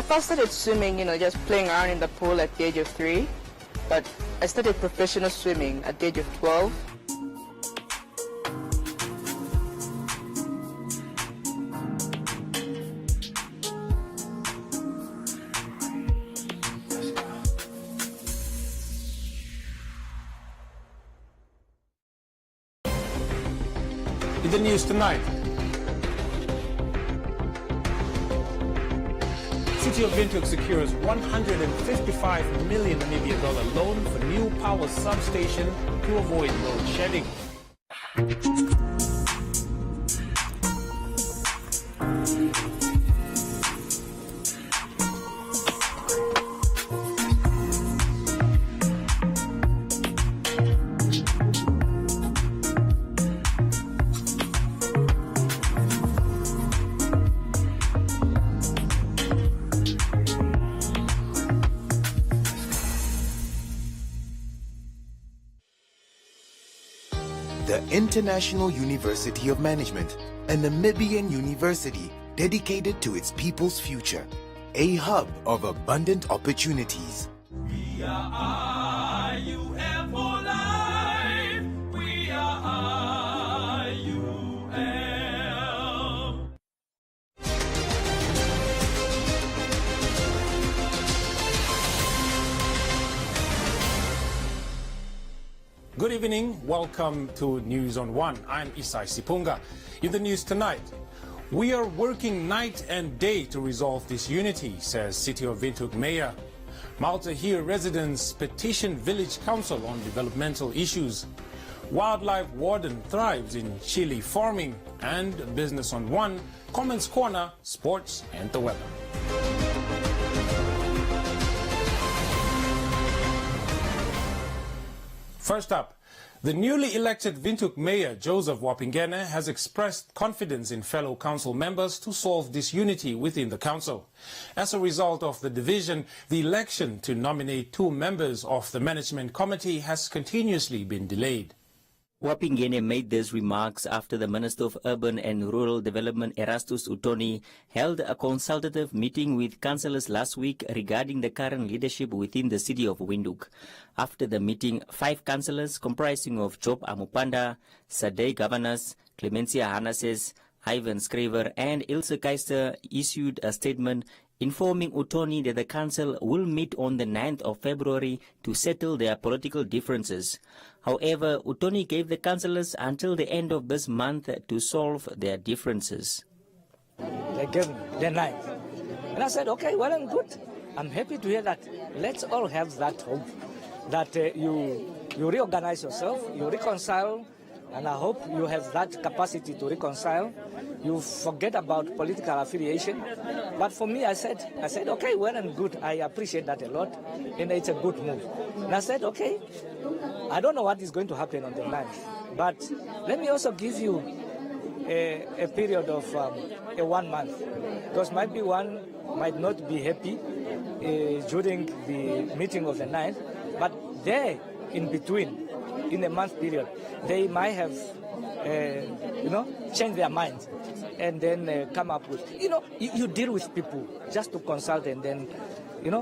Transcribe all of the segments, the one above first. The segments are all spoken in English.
first started swimming, just playing around in the pool at the age of 3. But I started professional swimming at the age of 12. In the news tonight, City of Windhoek secures 155 million Namibian dollar loan for new power substation to avoid load shedding. The International University of Management, a Namibian university dedicated to its people's future, a hub of abundant opportunities. We are IUM for life. We are IUM. Good evening, welcome to News on One. I'm Isai Sipunga. In the news tonight, we are working night and day to resolve disunity, says City of Windhoek Mayor. Malta Heer residents petition Village Council on developmental issues. Wildlife warden thrives in chili farming. And Business on One, Comments Corner, Sports and the weather. First up, the newly elected Windhoek Mayor Joseph Wapingene has expressed confidence in fellow council members to solve disunity within the council. As a result of the division, the election to nominate 2 members of the management committee has continuously been delayed. Wapingene made these remarks after the Minister of Urban and Rural Development Erastus Uthoni held a consultative meeting with councillors last week regarding the current leadership within the city of Windhoek. After the meeting, 5 councillors comprising of Job Amupanda, Sadei Governors, Clemencia Hanases, Ivan Scriver and Ilse Keister issued a statement informing Uthoni that the council will meet on the 9th of February to settle their political differences. However, Uthoni gave the councillors until the end of this month to solve their differences. They gave me the 9th. And I said, okay, well and good. I'm happy to hear that. Let's all have that hope that you reorganize yourself, you reconcile, and I hope you have that capacity to reconcile. You forget about political affiliation. But for me, I said, okay, well and good. I appreciate that a lot, and it's a good move. And I said, okay, I don't know what is going to happen on the 9th, but let me also give you a period of 1 month, because maybe one might not be happy during the meeting of the 9th, but there in between, in a month period, they might have, changed their minds and then come up with, you deal with people just to consult and then,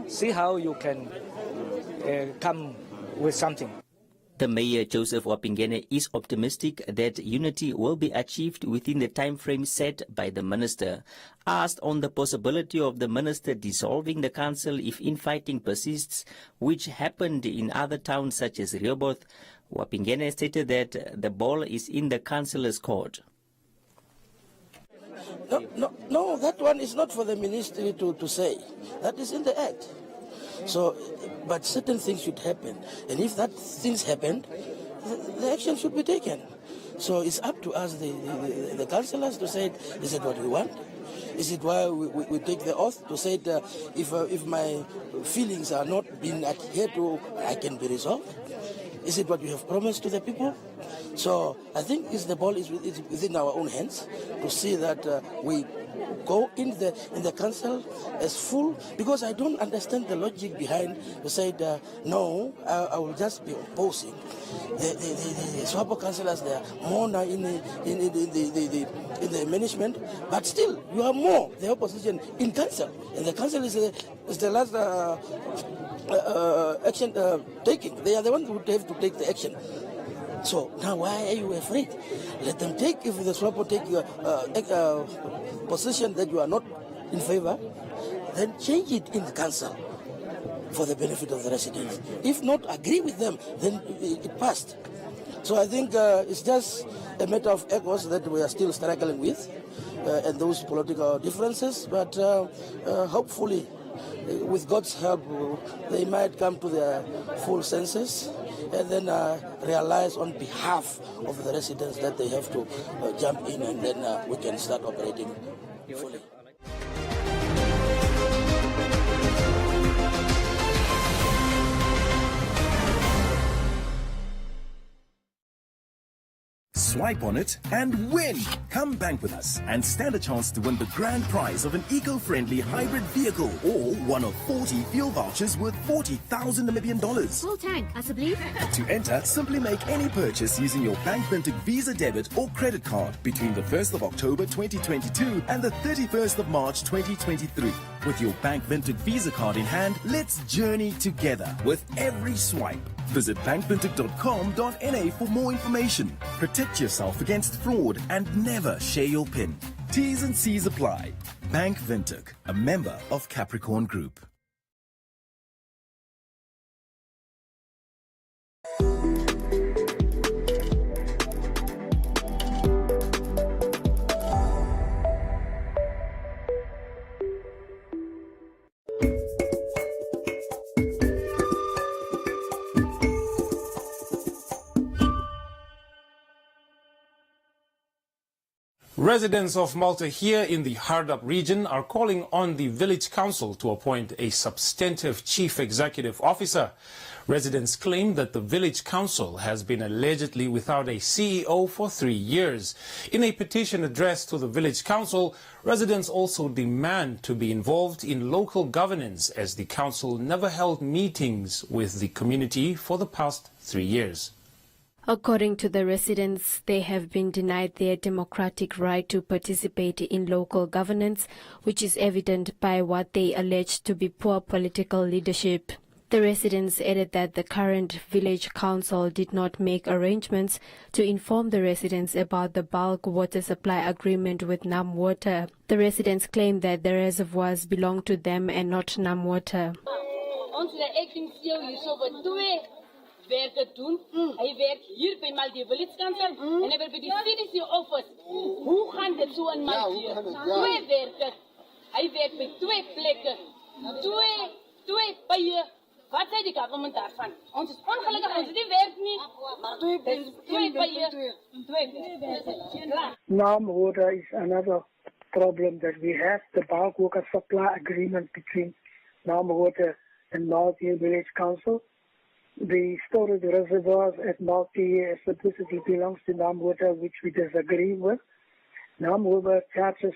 see how you can come with something. The Mayor, Joseph Wapingene, is optimistic that unity will be achieved within the time frame set by the Minister. Asked on the possibility of the Minister dissolving the council if infighting persists, which happened in other towns such as Rehoboth, Wapingene stated that the ball is in the councillor's court. No, that one is not for the ministry to say. That is in the act. So, but certain things should happen. And if that things happened, the action should be taken. So it's up to us, the councillors, to say, is it what we want? Is it why we take the oath to say that if my feelings are not being adhered to, I can be resolved? Is it what we have promised to the people? So I think the ball is within our own hands to see that we go in the council as full, because I don't understand the logic behind who said no, I will just be opposing. The SWAPO councillors, they are more now in the management, but still you are more the opposition in council, and the council is the last action taking. They are the ones who have to take the action. So now why are you afraid? Let them take. If the SWAPO take your position that you are not in favor, then change it in the council for the benefit of the residents. If not, agree with them, then it passed. So I think it's just a matter of egos that we are still struggling with, and those political differences, but hopefully, with God's help, they might come to their full senses and then realize on behalf of the residents that they have to jump in, and then we can start operating fully. Swipe on it and win! Come bank with us and stand a chance to win the grand prize of an eco-friendly hybrid vehicle or one of 40 fuel vouchers worth 40,000 Namibian dollars. Full tank, asseblief. To enter, simply make any purchase using your Bank Vintage Visa debit or credit card between the 1st of October 2022 and the 31st of March 2023. With your Bank Vintage Visa card in hand, let's journey together with every swipe. Visit bankvintage.com.na for more information. Protect yourself against fraud and never share your PIN. T's and C's apply. Bank Vintage, a member of Capricorn Group. Residents of Malta here in the Hardap region are calling on the village council to appoint a substantive chief executive officer. Residents claim that the village council has been allegedly without a CEO for 3 years. In a petition addressed to the village council, residents also demand to be involved in local governance, as the council never held meetings with the community for the past 3 years. According to the residents, they have been denied their democratic right to participate in local governance, which is evident by what they allege to be poor political leadership. The residents added that the current village council did not make arrangements to inform the residents about the bulk water supply agreement with NAM Water. The residents claim that the reservoirs belong to them and not NAM Water. Werken doen. Hij werkt hier bij Maldive Village Council en hij werkt bij de CDC office. Hoe gaan dit zo in Maldive? Twee werken. Hij werkt bij twee plekken. Twee bijen. Wat zei de government daarvan? Ons is ongelukkig, ons die werkt niet. Twee bijen. Twee werken. NAM water is another problem that we have. The bulk water supply agreement between NAM water and Maldive Village Council. The storage reservoirs at Malti supposedly belongs to NAM Water, which we disagree with. NAM Water charges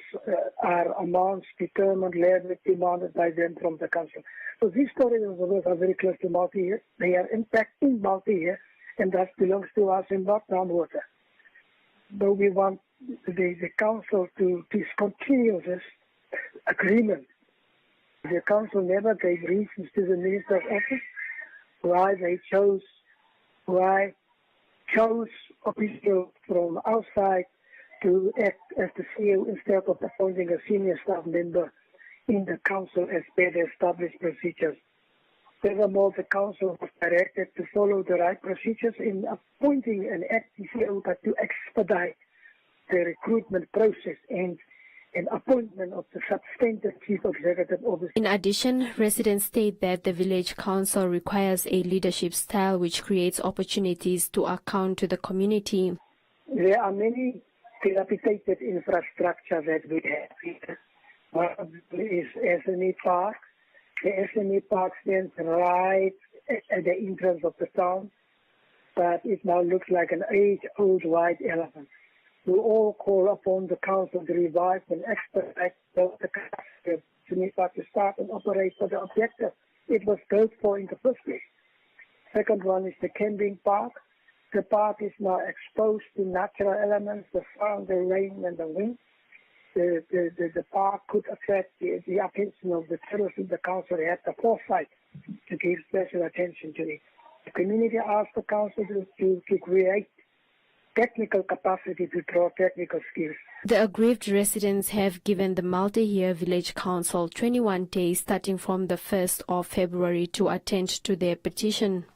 are amounts determined, levied, demanded by them from the council. So these storage reservoirs are very close to Malti here. They are impacting Malti here, and that belongs to us and not NAM Water. So we want the council to discontinue this agreement. The council never gave reasons to the minister's office why they chose officials from outside to act as the CEO instead of appointing a senior staff member in the council as per the established procedures. Furthermore, the council was directed to follow the right procedures in appointing an acting CEO, but to expedite the recruitment process and an appointment of the substantive chief executive officer. In addition, residents state that the village council requires a leadership style which creates opportunities to account to the community. There are many dilapidated infrastructure that we have here. One of them is SME Park. The SME Park stands right at the entrance of the town, but it now looks like an age-old white elephant. We all call upon the Council to revive and expedite the capacity to NIPA to start and operate for the objective it was built for in the first place. Second one is the camping park. The park is now exposed to natural elements, the sun, the rain, and the wind. The park could attract the attention of the tourists. The council had the foresight to give special attention to it. The community asked the council to create technical capacity to draw technical skills. The aggrieved residents have given the multi-year village council 21 days starting from the 1st of February to attend to their petition.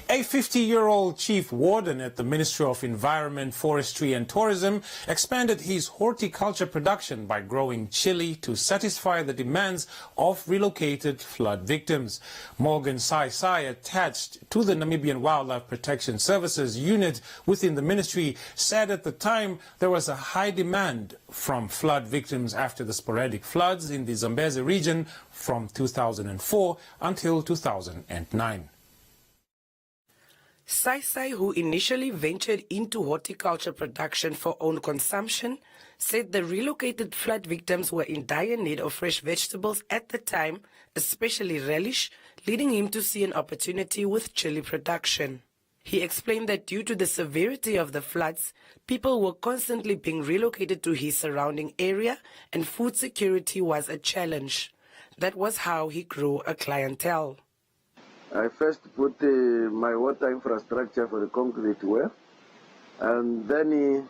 A 50-year-old chief warden at the Ministry of Environment, Forestry and Tourism expanded his horticulture production by growing chili to satisfy the demands of relocated flood victims. Morgan Sai, attached to the Namibian Wildlife Protection Services unit within the ministry, said at the time there was a high demand from flood victims after the sporadic floods in the Zambezi region from 2004 until 2009. Sai, who initially ventured into horticulture production for own consumption, said the relocated flood victims were in dire need of fresh vegetables at the time, especially relish, leading him to see an opportunity with chili production. He explained that due to the severity of the floods, people were constantly being relocated to his surrounding area and food security was a challenge. That was how he grew a clientele. I first put my water infrastructure for the concrete well, and then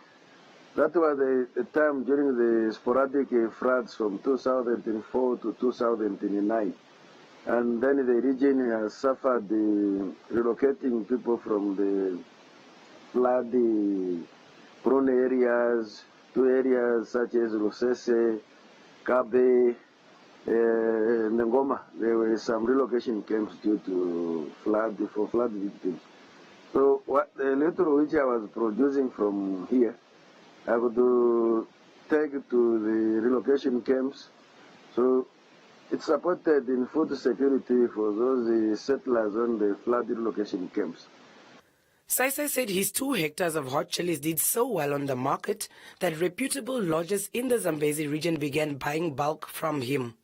that was the time during the sporadic floods from 2004 to 2009. And then the region has suffered relocating people from the flood-prone areas to areas such as Lusese, Kabe, Ngoma. There were some relocation camps due to flood victims. So the little which I was producing from here, I would take it to the relocation camps. So it supported in food security for those settlers on the flood relocation camps. Sai said his 2 hectares of hot chilies did so well on the market that reputable lodges in the Zambezi region began buying bulk from him.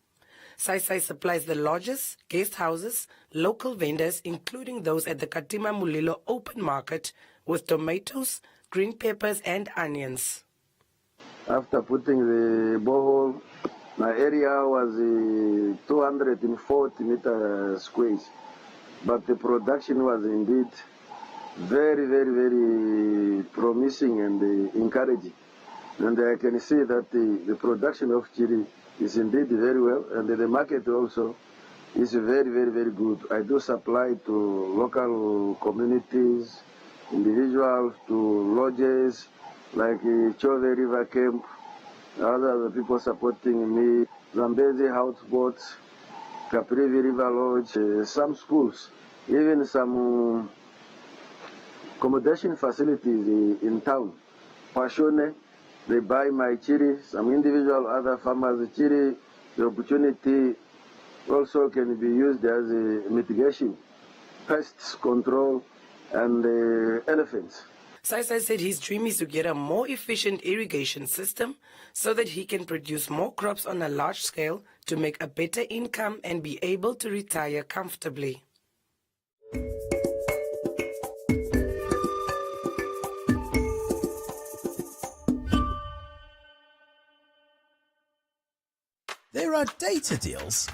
Sai supplies the lodges, guest houses, local vendors, including those at the Katima Mulilo open market, with tomatoes, green peppers and onions. After putting the borehole, my area was 240 meter squares, but the production was indeed very, very, very promising and encouraging. And I can see that the production of chili is indeed very well, and the market also is very, very, very good. I do supply to local communities, individuals, to lodges like Chove River Camp, other people supporting me, Zambezi houseboats, Caprivi River Lodge, some schools, even some accommodation facilities in town. Pashone, they buy my chili, some individual other farmers' chili. The opportunity also can be used as a mitigation, pests control, and elephants. Sai said his dream is to get a more efficient irrigation system so that he can produce more crops on a large scale to make a better income and be able to retire comfortably. There are data deals,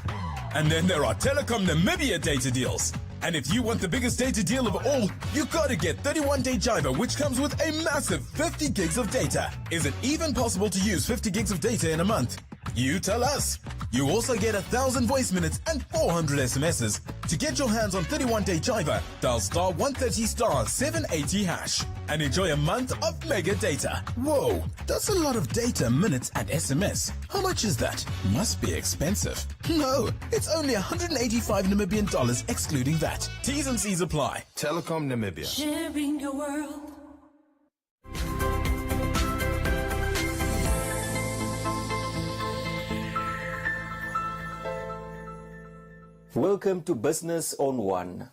and then there are Telecom Namibia data deals. And if you want the biggest data deal of all, you gotta get 31-day Jiva, which comes with a massive 50 gigs of data. Is it even possible to use 50 gigs of data in a month? You tell us. You also get 1,000 voice minutes and 400 SMSs. To get your hands on 31-day Jiva, dial star 130 star 780 hash and enjoy a month of mega data. Whoa, that's a lot of data, minutes and SMS. How much is that? Must be expensive. No, it's only 185 Namibian dollars excluding that. T's and C's apply. Telecom Namibia. Sharing your world. Welcome to Business on One.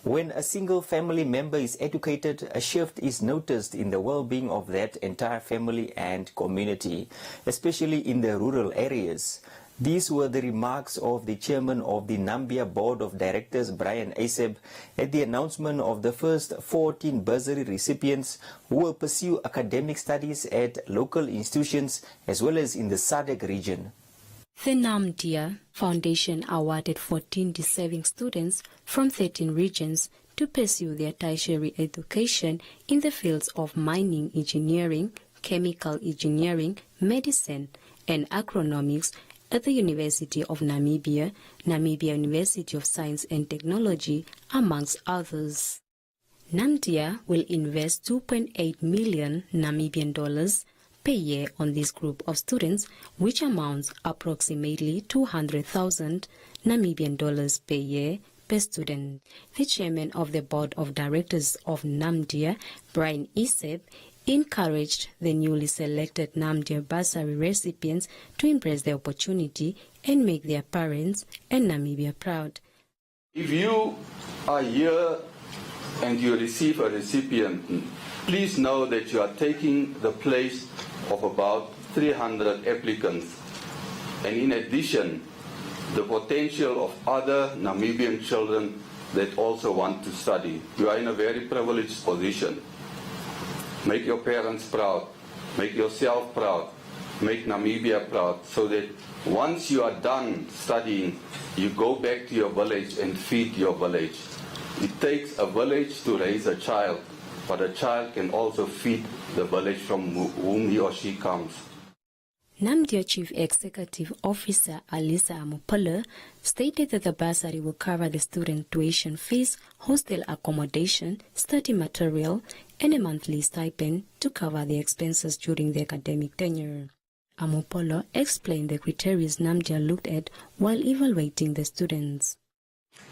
When a single family member is educated, a shift is noticed in the well-being of that entire family and community, especially in the rural areas. These were the remarks of the chairman of the Nambia Board of Directors, Brian Aseb, at the announcement of the first 14 bursary recipients who will pursue academic studies at local institutions as well as in the SADC region. The Namdia Foundation awarded 14 deserving students from 13 regions to pursue their tertiary education in the fields of mining engineering, chemical engineering, medicine, and agronomics at the University of Namibia, Namibia University of Science and Technology, amongst others. Namdia will invest 2.8 million Namibian dollars per year on this group of students, which amounts approximately 200,000 Namibian dollars per year per student. The chairman of the board of directors of Namdia, Brian Aseb, encouraged the newly selected Namdia bursary recipients to embrace the opportunity and make their parents and Namibia proud. If you are here and you receive a recipient, please know that you are taking the place of about 300 applicants, and in addition, the potential of other Namibian children that also want to study. You are in a very privileged position. Make your parents proud, make yourself proud, make Namibia proud, so that once you are done studying, you go back to your village and feed your village. It takes a village to raise a child, but a child can also feed the village from whom he or she comes. Namdia Chief Executive Officer Alisa Amupala stated that the bursary will cover the student tuition fees, hostel accommodation, study material, and a monthly stipend to cover the expenses during the academic tenure. Amupala explained the criteria Namdia looked at while evaluating the students.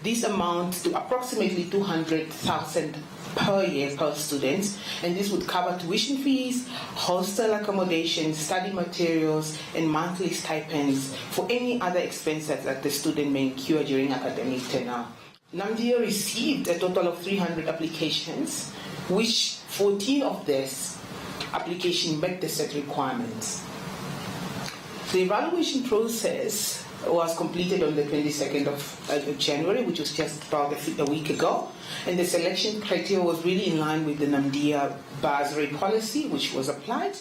This amounts to approximately 200,000 per year per student, and this would cover tuition fees, hostel accommodation, study materials, and monthly stipends for any other expenses that the student may incur during academic tenure. Namdia received a total of 300 applications, which 14 of these applications met the set requirements. The evaluation process was completed on the 22nd of January, which was just about a week ago, and the selection criteria was really in line with the Namdia bursary policy, which was applied.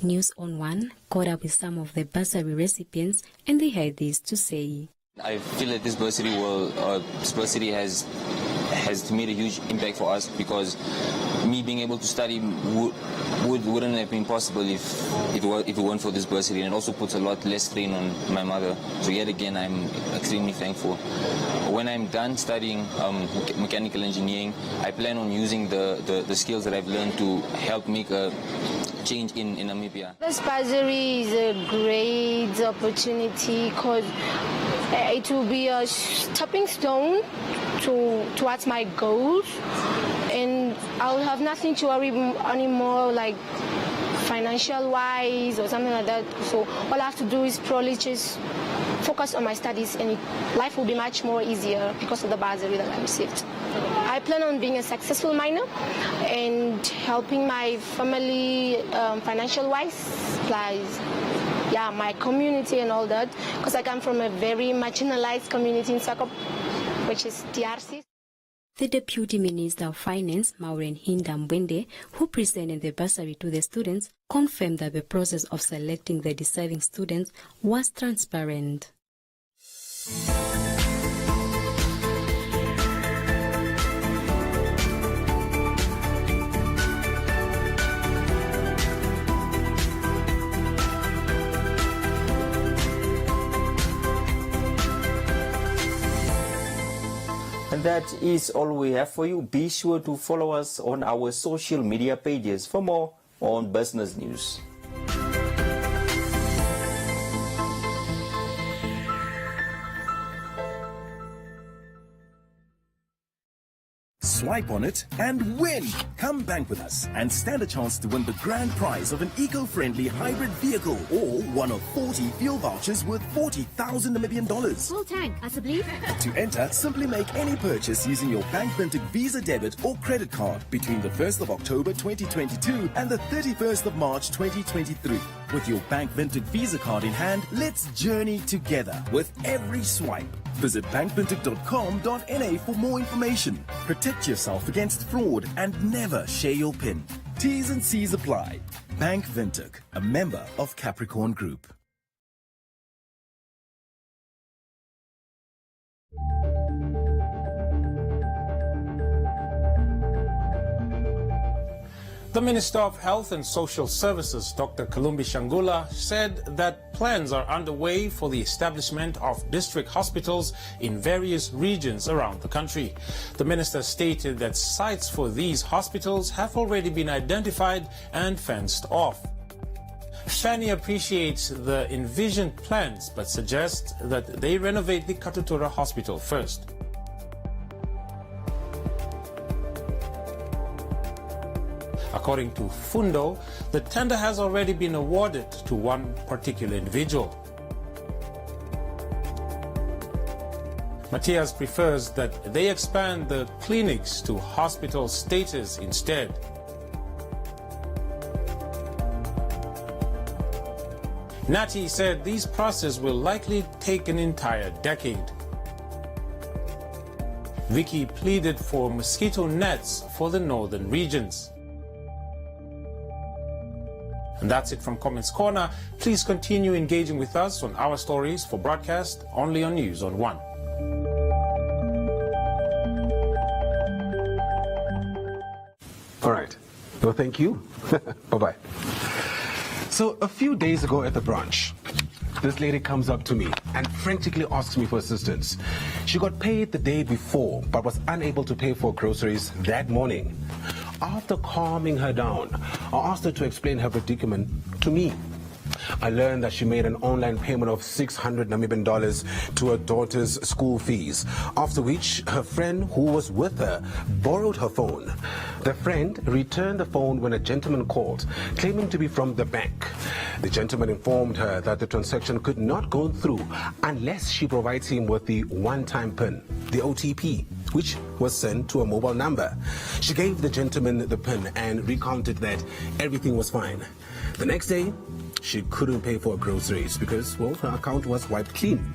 News on One caught up with some of the bursary recipients, and they had this to say. I feel that this bursary has made a huge impact for us, because me being able to study wouldn't have been possible if it weren't for this bursary, and it also puts a lot less strain on my mother. So yet again, I'm extremely thankful. When I'm done studying mechanical engineering, I plan on using the skills that I've learned to help make a change in Namibia. This bursary is a great opportunity because it will be a stepping stone towards my goals, and I'll have nothing to worry anymore, like financial wise or something like that. So all I have to do is probably just focus on my studies, and life will be much more easier because of the bursary that I received. I plan on being a successful miner and helping my family financial wise, plus my community and all that, because I come from a very marginalized community in Sakop, which is DRC. The Deputy Minister of Finance, Maureen Hindambwende, who presented the bursary to the students, confirmed that the process of selecting the deserving students was transparent. And that is all we have for you. Be sure to follow us on our social media pages for more on business news. swipe on it, and win. Come bank with us and stand a chance to win the grand prize of an eco-friendly hybrid vehicle or one of 40 fuel vouchers worth $40,000 Namibian. Full tank, I believe. To enter, simply make any purchase using your Bank Vintage Visa debit or credit card between the 1st of October 2022 and the 31st of March 2023. With your Bank Vintage Visa card in hand, let's journey together with every swipe. Visit bankvintage.com.na for more information. Protect yourself against fraud and never share your PIN. T's and C's apply. Bank Vintage, a member of Capricorn Group. The Minister of Health and Social Services, Dr. Kalumbi Shangula, said that plans are underway for the establishment of district hospitals in various regions around the country. The minister stated that sites for these hospitals have already been identified and fenced off. Fanny appreciates the envisioned plans but suggests that they renovate the Katutura Hospital first. According to Fundo, the tender has already been awarded to one particular individual. Matthias prefers that they expand the clinics to hospital status instead. Nati said these processes will likely take an entire decade. Vicky pleaded for mosquito nets for the northern regions. And that's it from Comments Corner. Please continue engaging with us on our stories for broadcast only on News on One. All right. Well, thank you. Bye-bye. So a few days ago at the branch, this lady comes up to me and frantically asks me for assistance. She got paid the day before but was unable to pay for groceries that morning. After calming her down, I asked her to explain her predicament to me. I learned that she made an online payment of $600 Namibian to her daughter's school fees, after which her friend who was with her borrowed her phone. The friend returned the phone when a gentleman called, claiming to be from the bank. The gentleman informed her that the transaction could not go through unless she provides him with the one-time PIN, the OTP, which was sent to a mobile number. She gave the gentleman the PIN and recounted that everything was fine. The next day, she couldn't pay for her groceries because, well, her account was wiped clean.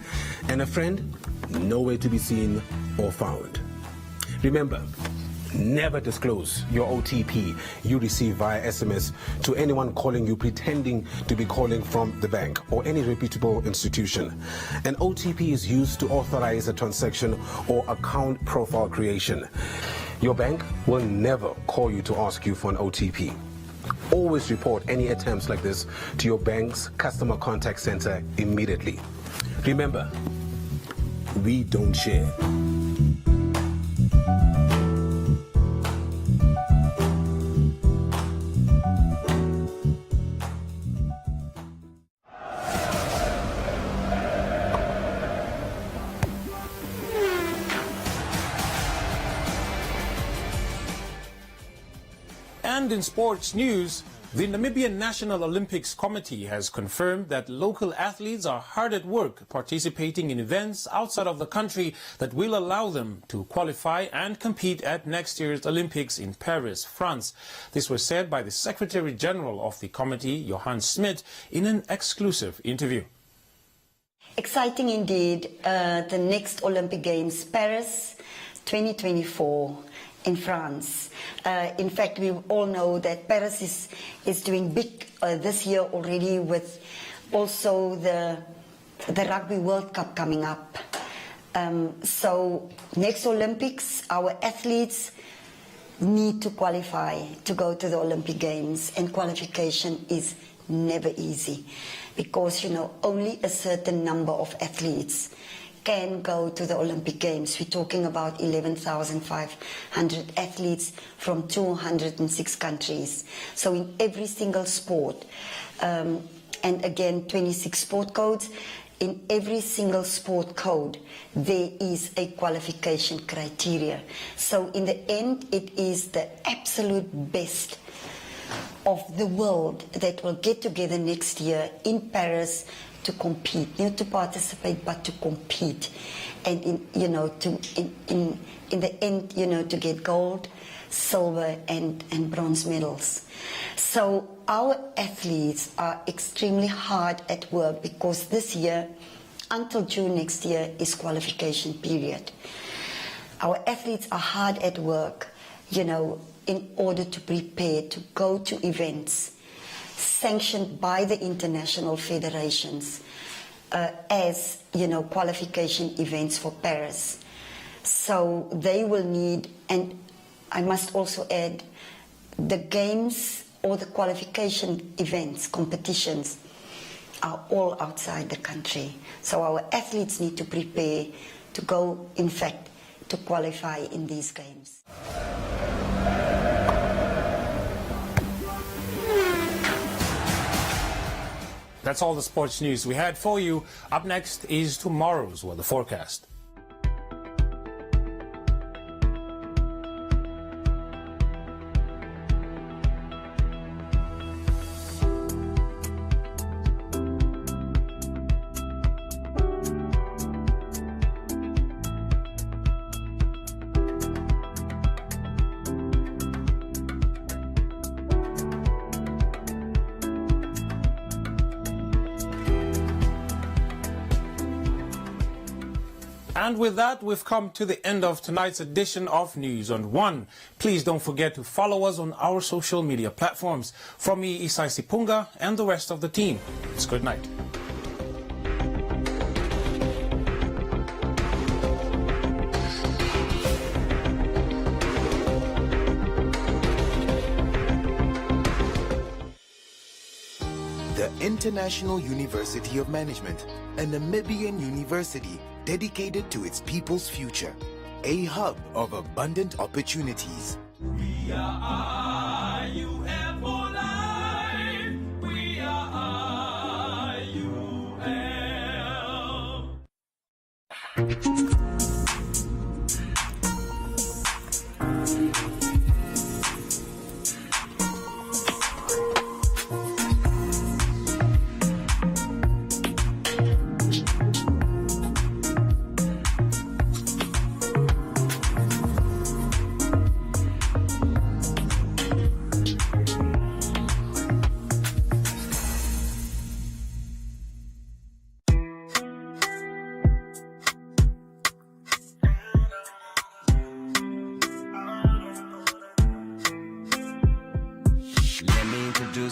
And her friend, nowhere to be seen or found. Remember, never disclose your OTP you receive via SMS to anyone calling you pretending to be calling from the bank or any reputable institution. An OTP is used to authorize a transaction or account profile creation. Your bank will never call you to ask you for an OTP. Always report any attempts like this to your bank's customer contact center immediately. Remember, we don't share. And in sports news, the Namibian National Olympics Committee has confirmed that local athletes are hard at work participating in events outside of the country that will allow them to qualify and compete at next year's Olympics in Paris, France. This was said by the Secretary General of the committee, Johan Smit, in an exclusive interview. Exciting indeed. The next Olympic Games, Paris 2024. In France. In fact, we all know that Paris is doing big this year already, with also the Rugby World Cup coming up. So next Olympics, our athletes need to qualify to go to the Olympic Games, and qualification is never easy because, you know, only a certain number of athletes can go to the Olympic Games. We're talking about 11,500 athletes from 206 countries. So in every single sport, and again 26 sport codes, in every single sport code, there is a qualification criteria. So in the end, it is the absolute best of the world that will get together next year in Paris to compete, not to participate, but to compete. And in the end, to get gold, silver, and bronze medals. So our athletes are extremely hard at work because this year, until June next year, is qualification period. Our athletes are hard at work, in order to prepare to go to events sanctioned by the international federations as, qualification events for Paris. So they will need, and I must also add, the games or the qualification events, competitions, are all outside the country. So our athletes need to prepare to go, in fact, to qualify in these games. That's all the sports news we had for you. Up next is tomorrow's weather forecast. And with that, we've come to the end of tonight's edition of News on One. Please don't forget to follow us on our social media platforms. From me, Isai Sipunga, and the rest of the team, it's good night. The International University of Management, a Namibian university dedicated to its people's future, a hub of abundant opportunities. We are IUF life. We are IUF.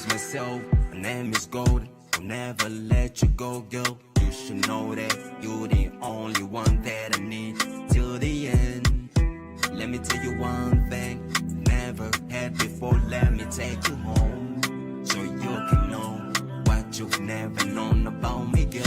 Myself, my name is Golden. I'll never let you go, girl. You should know that you're the only one that I need till the end. Let me tell you one thing never had before. Let me take you home so you can know what you've never known about me, girl.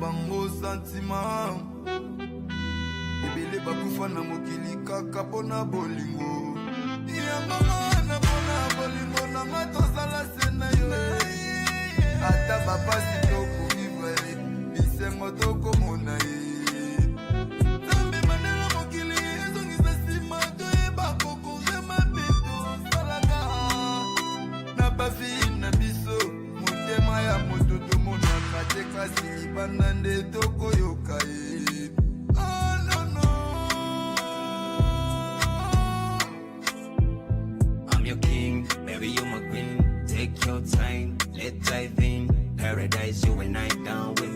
Bango sentiment ebele bakufa na mokili kaka pona bolingo yamama na pona bolingo na matosala sena yo ata bapasi toko vivre bisengo toko mona ye zambe manela mokili ezongisa nsima toyeba kokoze mabeto salaka na bafi na biso motema ya moto tomonaka te kasi libanda nde tokoyoka ye. Oh, no, no. I'm your king, night down with